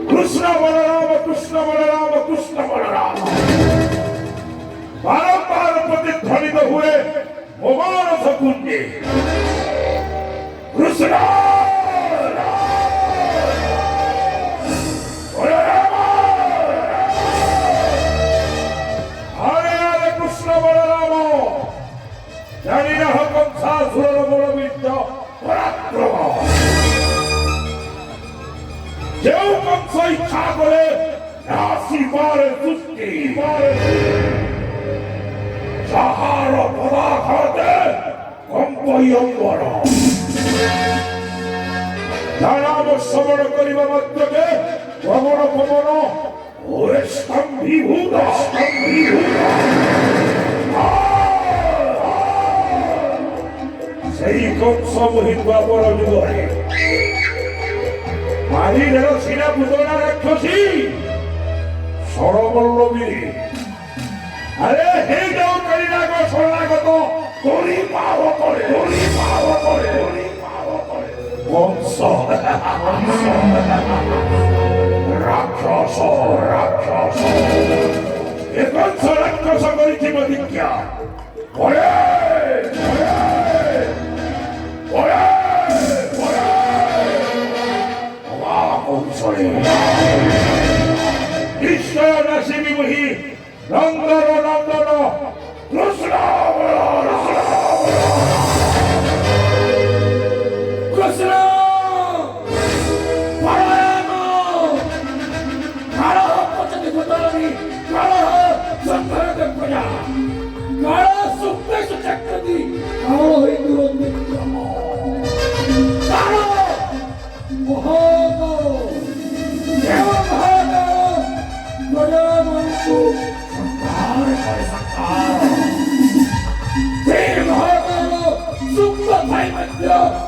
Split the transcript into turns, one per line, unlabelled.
কৃষ্ণ বলরাম কৃষ্ণ বলরাম কৃষ্ণ বলরাম বারম্বার প্রতিধ্বনিত हुए ভগবান সকুঞ্জে কৃষ্ণ বলরাম হরে হরে কৃষ্ণ বলরাম জানি না কংসাসুরের বড় বিদ্য পরাক্রম যেও কংস ইচ্ছা করে রাশি পারে সৃষ্টি যাহার পদাঘাতে কম্পই অম্বর নাম শ্রবণ করিবা মাত্রকে পবন পবন ও স্তম্ভীভূত সেই কংস মহিমা বড় যুগরে মারিলের সিনা পুতনা রাক্ষসী সরবল্লবী আরে হে যাও করিনাগ শরণাগত করি পাব করে কংস রাক্ষস এ কংস রাক্ষস করিছি প্রতিজ্ঞা ওরে নিশ্চয় নাসি বিমোহী নন্দন নন্দন কৃষ্ণ কৃষ্ণ পরায়ণ কাল পচতি ভূতলনি কাল সংঘাত প্রজা কাল সুপ্তেশ চক্রতি কাল হই দুরন্ত কাল মহাকাল